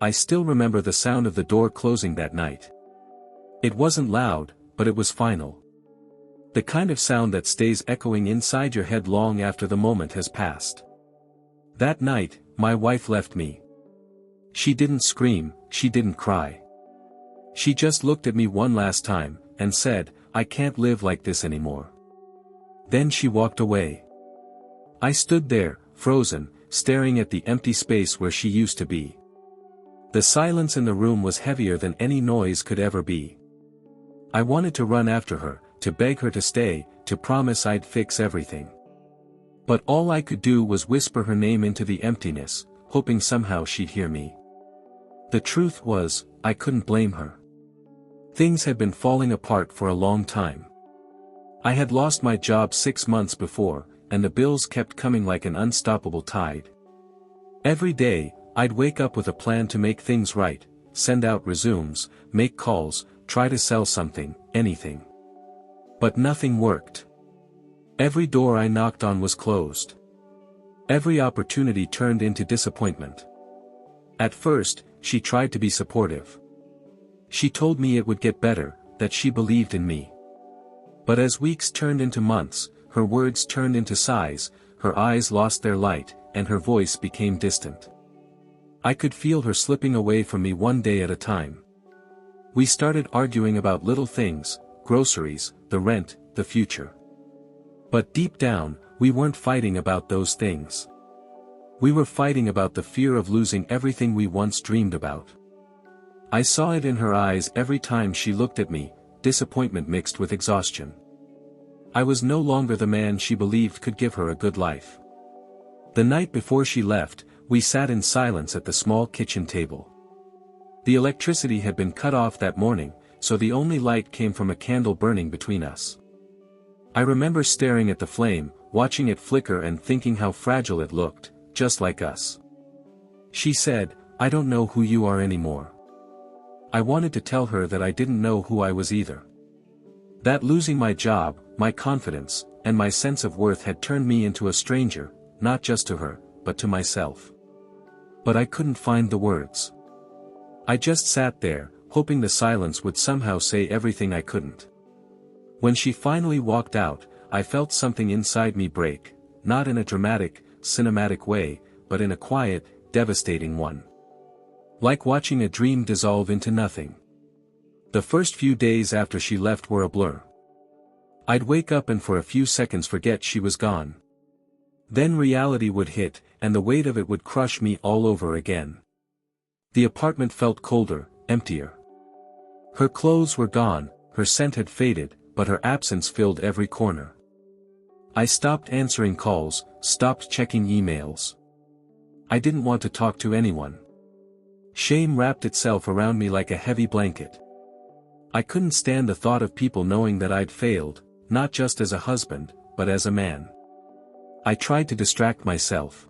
I still remember the sound of the door closing that night. It wasn't loud, but it was final. The kind of sound that stays echoing inside your head long after the moment has passed. That night, my wife left me. She didn't scream, she didn't cry. She just looked at me one last time, and said, "I can't live like this anymore." Then she walked away. I stood there, frozen, staring at the empty space where she used to be. The silence in the room was heavier than any noise could ever be. I wanted to run after her, to beg her to stay, to promise I'd fix everything. But all I could do was whisper her name into the emptiness, hoping somehow she'd hear me. The truth was, I couldn't blame her. Things had been falling apart for a long time. I had lost my job 6 months before, and the bills kept coming like an unstoppable tide. Every day, I'd wake up with a plan to make things right, send out resumes, make calls, try to sell something, anything. But nothing worked. Every door I knocked on was closed. Every opportunity turned into disappointment. At first, she tried to be supportive. She told me it would get better, that she believed in me. But as weeks turned into months, her words turned into sighs, her eyes lost their light, and her voice became distant. I could feel her slipping away from me one day at a time. We started arguing about little things, groceries, the rent, the future. But deep down, we weren't fighting about those things. We were fighting about the fear of losing everything we once dreamed about. I saw it in her eyes every time she looked at me, disappointment mixed with exhaustion. I was no longer the man she believed could give her a good life. The night before she left, we sat in silence at the small kitchen table. The electricity had been cut off that morning, so the only light came from a candle burning between us. I remember staring at the flame, watching it flicker and thinking how fragile it looked, just like us. She said, "I don't know who you are anymore." I wanted to tell her that I didn't know who I was either. That losing my job, my confidence, and my sense of worth had turned me into a stranger, not just to her, but to myself. But I couldn't find the words. I just sat there, hoping the silence would somehow say everything I couldn't. When she finally walked out, I felt something inside me break, not in a dramatic, cinematic way, but in a quiet, devastating one. Like watching a dream dissolve into nothing. The first few days after she left were a blur. I'd wake up and for a few seconds forget she was gone. Then reality would hit, and the weight of it would crush me all over again. The apartment felt colder, emptier. Her clothes were gone, her scent had faded, but her absence filled every corner. I stopped answering calls, stopped checking emails. I didn't want to talk to anyone. Shame wrapped itself around me like a heavy blanket. I couldn't stand the thought of people knowing that I'd failed, not just as a husband, but as a man. I tried to distract myself.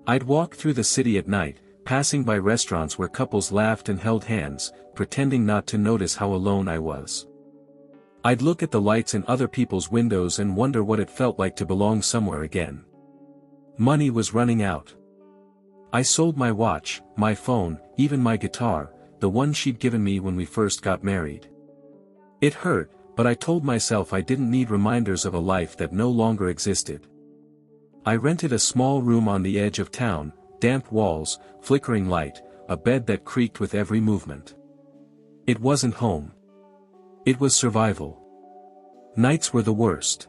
I'd walk through the city at night, passing by restaurants where couples laughed and held hands, pretending not to notice how alone I was. I'd look at the lights in other people's windows and wonder what it felt like to belong somewhere again. Money was running out. I sold my watch, my phone, even my guitar, the one she'd given me when we first got married. It hurt, but I told myself I didn't need reminders of a life that no longer existed. I rented a small room on the edge of town, damp walls, flickering light, a bed that creaked with every movement. It wasn't home. It was survival. Nights were the worst.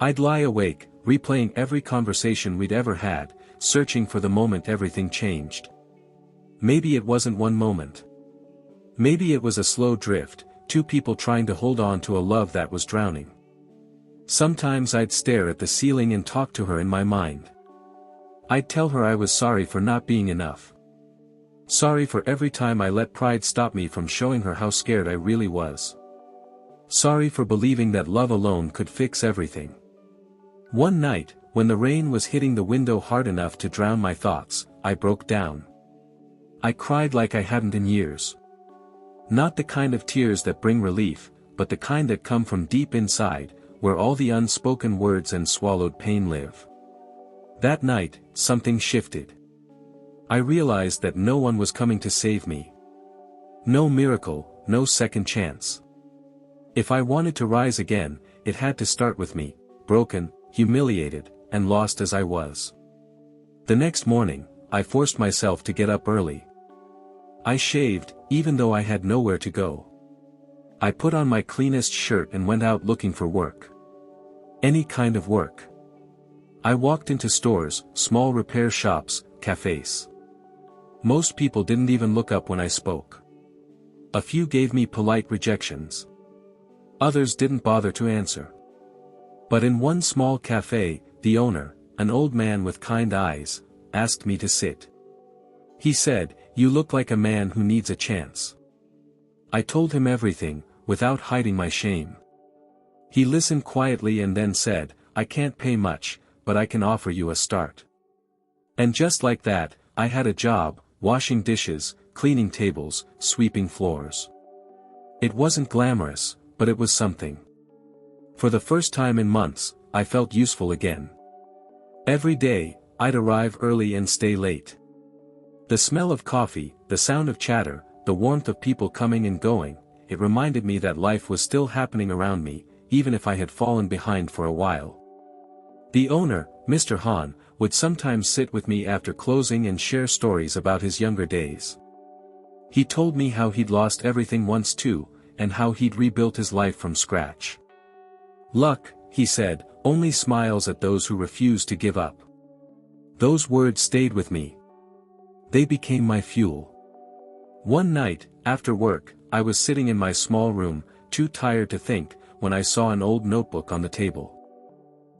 I'd lie awake, replaying every conversation we'd ever had, searching for the moment everything changed. Maybe it wasn't one moment. Maybe it was a slow drift, two people trying to hold on to a love that was drowning. Sometimes I'd stare at the ceiling and talk to her in my mind. I'd tell her I was sorry for not being enough. Sorry for every time I let pride stop me from showing her how scared I really was. Sorry for believing that love alone could fix everything. One night, when the rain was hitting the window hard enough to drown my thoughts, I broke down. I cried like I hadn't in years. Not the kind of tears that bring relief, but the kind that come from deep inside, where all the unspoken words and swallowed pain live. That night, something shifted. I realized that no one was coming to save me. No miracle, no second chance. If I wanted to rise again, it had to start with me, broken, humiliated, and lost as I was. The next morning, I forced myself to get up early. I shaved, even though I had nowhere to go. I put on my cleanest shirt and went out looking for work. Any kind of work. I walked into stores, small repair shops, cafes. Most people didn't even look up when I spoke. A few gave me polite rejections. Others didn't bother to answer. But in one small cafe, the owner, an old man with kind eyes, asked me to sit. He said, "You look like a man who needs a chance." I told him everything, without hiding my shame. He listened quietly and then said, "I can't pay much, but I can offer you a start." And just like that, I had a job, washing dishes, cleaning tables, sweeping floors. It wasn't glamorous, but it was something. For the first time in months, I felt useful again. Every day, I'd arrive early and stay late. The smell of coffee, the sound of chatter, the warmth of people coming and going, it reminded me that life was still happening around me, even if I had fallen behind for a while. The owner, Mr. Han, would sometimes sit with me after closing and share stories about his younger days. He told me how he'd lost everything once too, and how he'd rebuilt his life from scratch. "Luck," he said, "only smiles at those who refuse to give up." Those words stayed with me. They became my fuel. One night, after work, I was sitting in my small room, too tired to think, when I saw an old notebook on the table.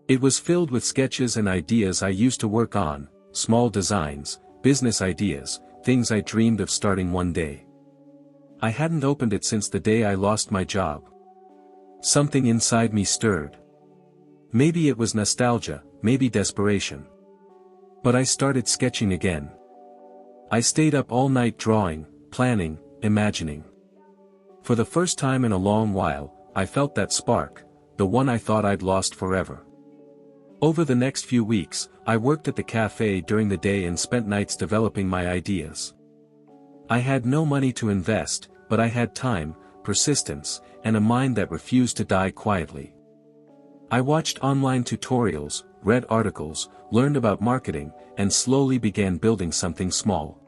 It was filled with sketches and ideas I used to work on, small designs, business ideas, things I dreamed of starting one day. I hadn't opened it since the day I lost my job. Something inside me stirred. Maybe it was nostalgia, maybe desperation. But I started sketching again. I stayed up all night drawing, planning, imagining. For the first time in a long while, I felt that spark, the one I thought I'd lost forever. Over the next few weeks, I worked at the cafe during the day and spent nights developing my ideas. I had no money to invest, but I had time, persistence, and a mind that refused to die quietly. I watched online tutorials, read articles, learned about marketing, and slowly began building something small.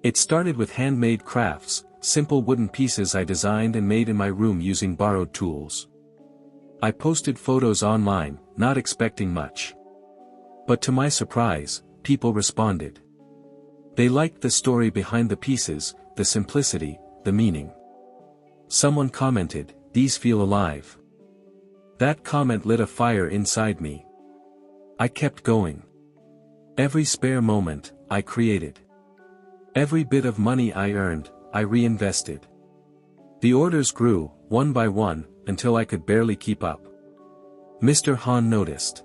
It started with handmade crafts, simple wooden pieces I designed and made in my room using borrowed tools. I posted photos online, not expecting much. But to my surprise, people responded. They liked the story behind the pieces, the simplicity, the meaning. Someone commented, "These feel alive." That comment lit a fire inside me. I kept going. Every spare moment, I created. Every bit of money I earned, I reinvested. The orders grew, one by one, until I could barely keep up. Mr. Han noticed.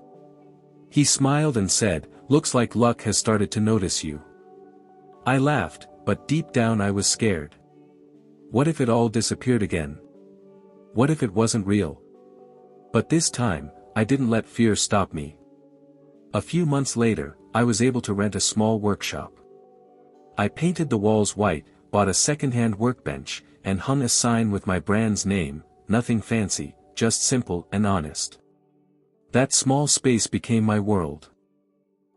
He smiled and said, "Looks like luck has started to notice you." I laughed, but deep down I was scared. What if it all disappeared again? What if it wasn't real? But this time, I didn't let fear stop me. A few months later, I was able to rent a small workshop. I painted the walls white, bought a second-hand workbench, and hung a sign with my brand's name, nothing fancy, just simple and honest. That small space became my world.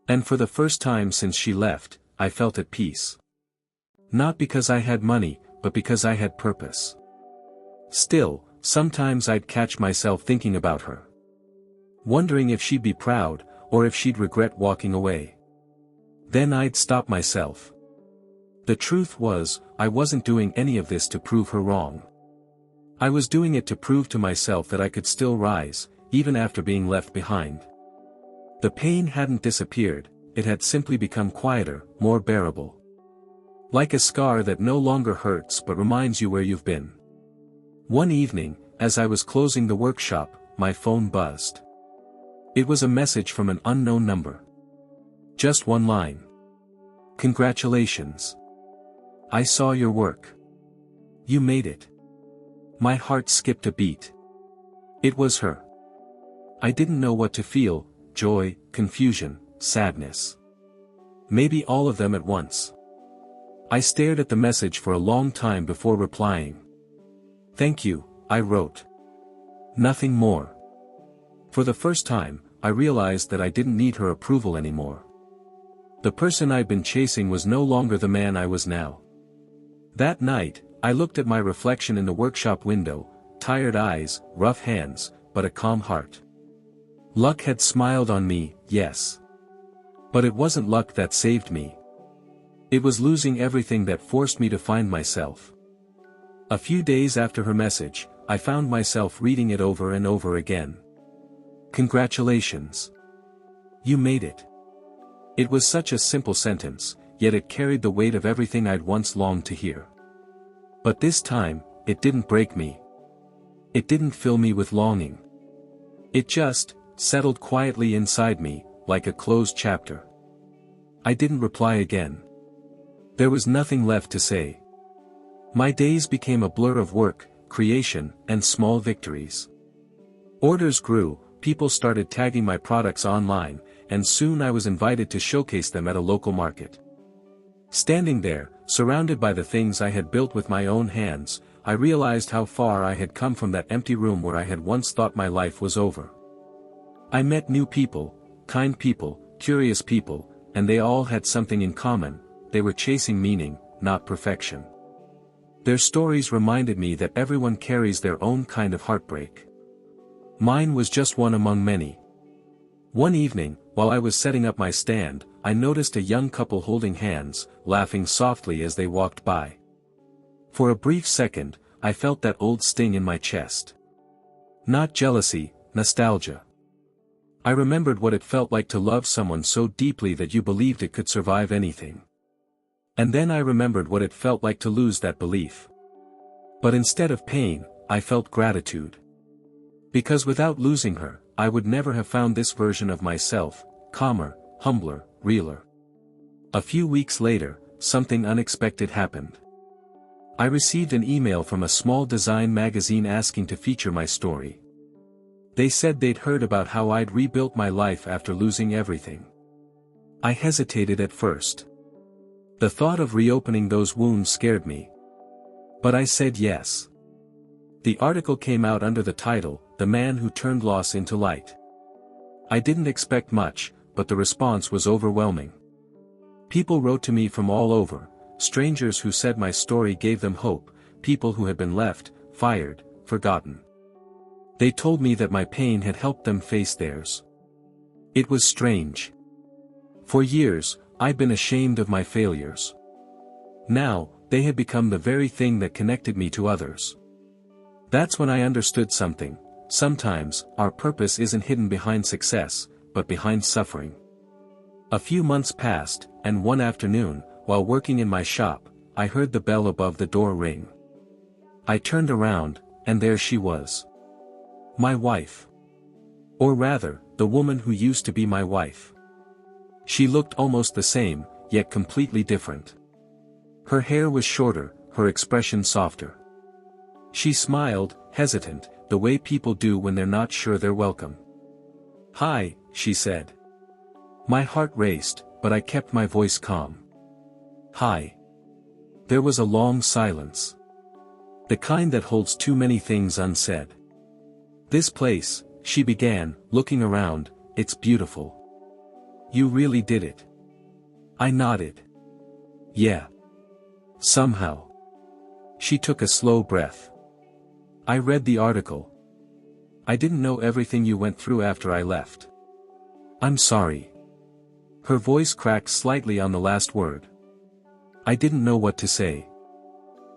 And for the first time since she left, I felt at peace. Not because I had money, but because I had purpose. Still, sometimes I'd catch myself thinking about her. Wondering if she'd be proud, or if she'd regret walking away. Then I'd stop myself. The truth was, I wasn't doing any of this to prove her wrong. I was doing it to prove to myself that I could still rise, even after being left behind. The pain hadn't disappeared, it had simply become quieter, more bearable. Like a scar that no longer hurts but reminds you where you've been. One evening, as I was closing the workshop, my phone buzzed. It was a message from an unknown number. Just one line. "Congratulations. I saw your work. You made it." My heart skipped a beat. It was her. I didn't know what to feel, joy, confusion, sadness. Maybe all of them at once. I stared at the message for a long time before replying. "Thank you," I wrote. Nothing more. For the first time, I realized that I didn't need her approval anymore. The person I'd been chasing was no longer the man I was now. That night, I looked at my reflection in the workshop window, tired eyes, rough hands, but a calm heart. Luck had smiled on me, yes. But it wasn't luck that saved me. It was losing everything that forced me to find myself. A few days after her message, I found myself reading it over and over again. "Congratulations. You made it." It was such a simple sentence, yet it carried the weight of everything I'd once longed to hear. But this time, it didn't break me. It didn't fill me with longing. It just settled quietly inside me, like a closed chapter. I didn't reply again. There was nothing left to say. My days became a blur of work, creation, and small victories. Orders grew, people started tagging my products online, and soon I was invited to showcase them at a local market. Standing there, surrounded by the things I had built with my own hands, I realized how far I had come from that empty room where I had once thought my life was over. I met new people, kind people, curious people, and they all had something in common: they were chasing meaning, not perfection. Their stories reminded me that everyone carries their own kind of heartbreak. Mine was just one among many. One evening, while I was setting up my stand, I noticed a young couple holding hands, laughing softly as they walked by. For a brief second, I felt that old sting in my chest. Not jealousy, nostalgia. I remembered what it felt like to love someone so deeply that you believed it could survive anything. And then I remembered what it felt like to lose that belief. But instead of pain, I felt gratitude. Because without losing her, I would never have found this version of myself, calmer, humbler, realer. A few weeks later, something unexpected happened. I received an email from a small design magazine asking to feature my story. They said they'd heard about how I'd rebuilt my life after losing everything. I hesitated at first. The thought of reopening those wounds scared me. But I said yes. The article came out under the title, "The Man Who Turned Loss into Light." I didn't expect much, but the response was overwhelming. People wrote to me from all over, strangers who said my story gave them hope, people who had been left, fired, forgotten. They told me that my pain had helped them face theirs. It was strange. For years, I'd been ashamed of my failures. Now, they had become the very thing that connected me to others. That's when I understood something: sometimes, our purpose isn't hidden behind success, but behind suffering. A few months passed, and one afternoon, while working in my shop, I heard the bell above the door ring. I turned around, and there she was. My wife. Or rather, the woman who used to be my wife. She looked almost the same, yet completely different. Her hair was shorter, her expression softer. She smiled, hesitant, the way people do when they're not sure they're welcome. "Hi," she said. My heart raced, but I kept my voice calm. "Hi." There was a long silence. The kind that holds too many things unsaid. "This place," she began, looking around, "it's beautiful. You really did it." I nodded. "Yeah. Somehow." She took a slow breath. "I read the article. I didn't know everything you went through after I left. I'm sorry." Her voice cracked slightly on the last word. I didn't know what to say.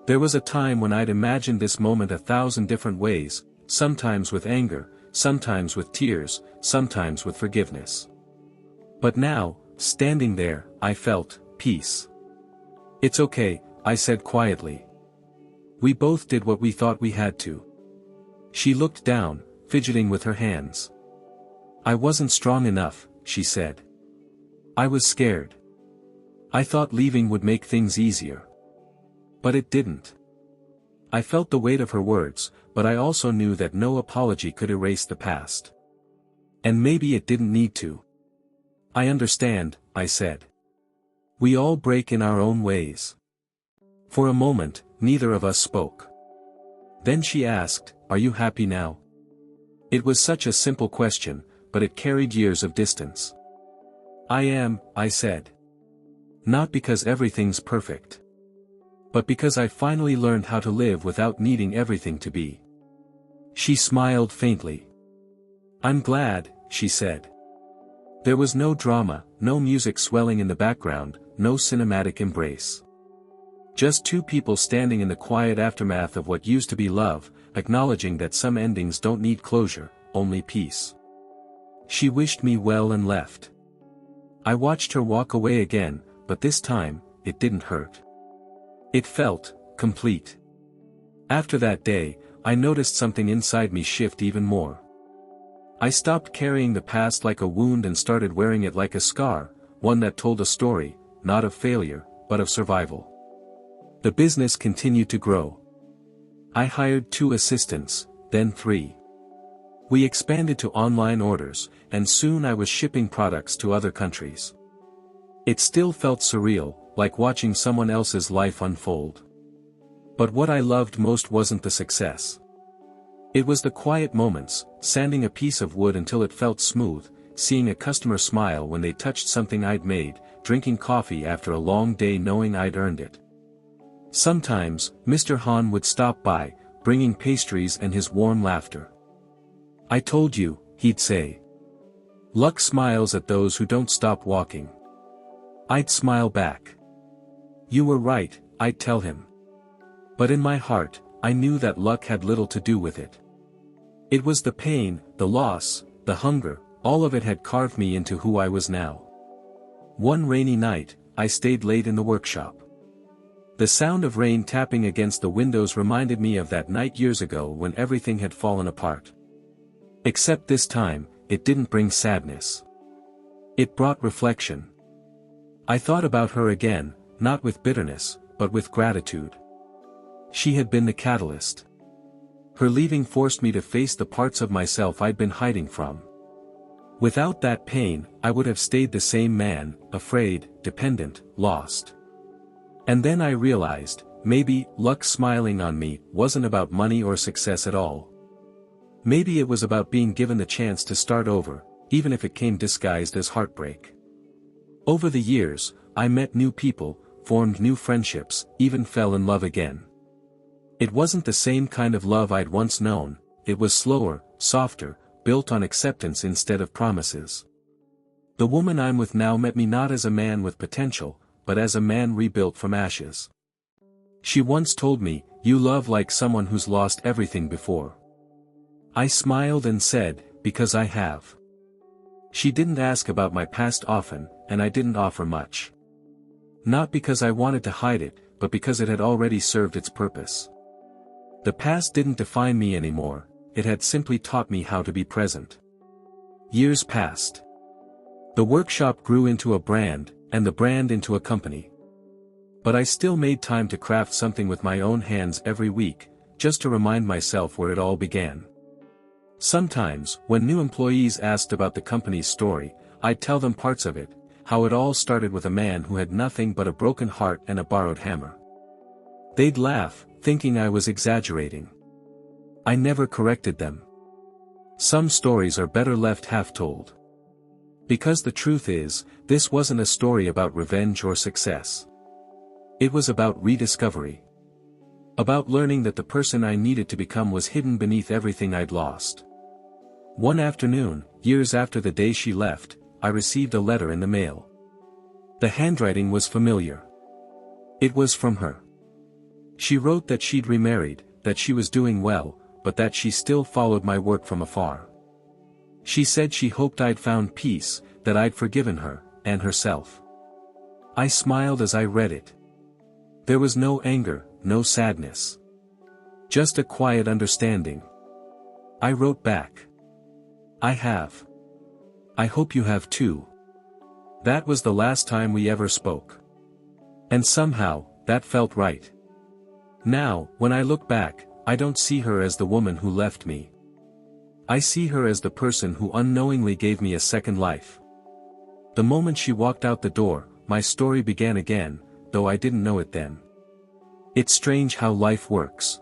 There was a time when I'd imagined this moment 1,000 different ways, sometimes with anger, sometimes with tears, sometimes with forgiveness. But now, standing there, I felt peace. "It's okay," I said quietly. "We both did what we thought we had to." She looked down, fidgeting with her hands. "I wasn't strong enough," she said. "I was scared. I thought leaving would make things easier. But it didn't." I felt the weight of her words, but I also knew that no apology could erase the past. And maybe it didn't need to. "I understand," I said. We all break in our own ways. For a moment, neither of us spoke. Then she asked, "Are you happy now?" It was such a simple question, but it carried years of distance. "I am," I said. "Not because everything's perfect. But because I finally learned how to live without needing everything to be." She smiled faintly. "I'm glad," she said. There was no drama, no music swelling in the background, no cinematic embrace. Just two people standing in the quiet aftermath of what used to be love, acknowledging that some endings don't need closure, only peace. She wished me well and left. I watched her walk away again, but this time, it didn't hurt. It felt complete. After that day, I noticed something inside me shift even more. I stopped carrying the past like a wound and started wearing it like a scar, one that told a story, not of failure, but of survival. The business continued to grow. I hired 2 assistants, then 3. We expanded to online orders, and soon I was shipping products to other countries. It still felt surreal, like watching someone else's life unfold. But what I loved most wasn't the success. It was the quiet moments, sanding a piece of wood until it felt smooth, seeing a customer smile when they touched something I'd made, drinking coffee after a long day knowing I'd earned it. Sometimes, Mr. Han would stop by, bringing pastries and his warm laughter. "I told you," he'd say. "Luck smiles at those who don't stop walking." I'd smile back. "You were right," I'd tell him. But in my heart, I knew that luck had little to do with it. It was the pain, the loss, the hunger, all of it had carved me into who I was now. One rainy night, I stayed late in the workshop. The sound of rain tapping against the windows reminded me of that night years ago when everything had fallen apart. Except this time, it didn't bring sadness. It brought reflection. I thought about her again, not with bitterness, but with gratitude. She had been the catalyst. Her leaving forced me to face the parts of myself I'd been hiding from. Without that pain, I would have stayed the same man, afraid, dependent, lost. And then I realized, maybe, luck smiling on me wasn't about money or success at all. Maybe it was about being given the chance to start over, even if it came disguised as heartbreak. Over the years, I met new people, formed new friendships, even fell in love again. It wasn't the same kind of love I'd once known, it was slower, softer, built on acceptance instead of promises. The woman I'm with now met me not as a man with potential, but as a man rebuilt from ashes. She once told me, "You love like someone who's lost everything before." I smiled and said, "Because I have." She didn't ask about my past often, and I didn't offer much. Not because I wanted to hide it, but because it had already served its purpose. The past didn't define me anymore, it had simply taught me how to be present. Years passed. The workshop grew into a brand, and the brand into a company. But I still made time to craft something with my own hands every week, just to remind myself where it all began. Sometimes, when new employees asked about the company's story, I'd tell them parts of it, how it all started with a man who had nothing but a broken heart and a borrowed hammer. They'd laugh, thinking I was exaggerating. I never corrected them. Some stories are better left half-told. Because the truth is, this wasn't a story about revenge or success. It was about rediscovery. About learning that the person I needed to become was hidden beneath everything I'd lost. One afternoon, years after the day she left, I received a letter in the mail. The handwriting was familiar. It was from her. She wrote that she'd remarried, that she was doing well, but that she still followed my work from afar. She said she hoped I'd found peace, that I'd forgiven her, and herself. I smiled as I read it. There was no anger, no sadness. Just a quiet understanding. I wrote back. "I have. I hope you have too." That was the last time we ever spoke. And somehow, that felt right. Now, when I look back, I don't see her as the woman who left me. I see her as the person who unknowingly gave me a second life. The moment she walked out the door, my story began again, though I didn't know it then. It's strange how life works.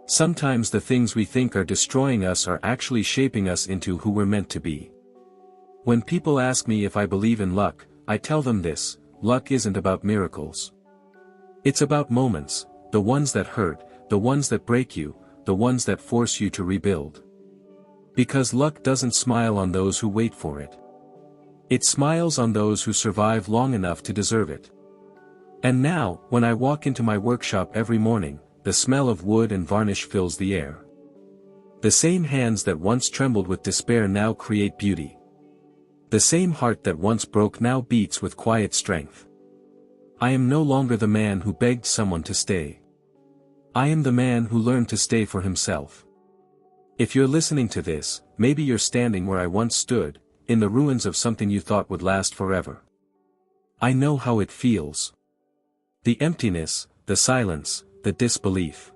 Sometimes the things we think are destroying us are actually shaping us into who we're meant to be. When people ask me if I believe in luck, I tell them this: luck isn't about miracles. It's about moments, the ones that hurt, the ones that break you, the ones that force you to rebuild. Because luck doesn't smile on those who wait for it. It smiles on those who survive long enough to deserve it. And now, when I walk into my workshop every morning, the smell of wood and varnish fills the air. The same hands that once trembled with despair now create beauty. The same heart that once broke now beats with quiet strength. I am no longer the man who begged someone to stay. I am the man who learned to stay for himself. If you're listening to this, maybe you're standing where I once stood, in the ruins of something you thought would last forever. I know how it feels. The emptiness, the silence, the disbelief.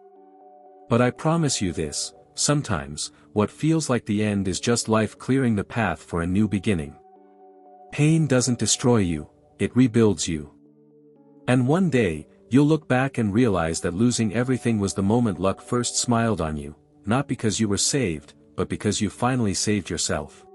But I promise you this: sometimes, what feels like the end is just life clearing the path for a new beginning. Pain doesn't destroy you, it rebuilds you. And one day, you'll look back and realize that losing everything was the moment luck first smiled on you, not because you were saved, but because you finally saved yourself.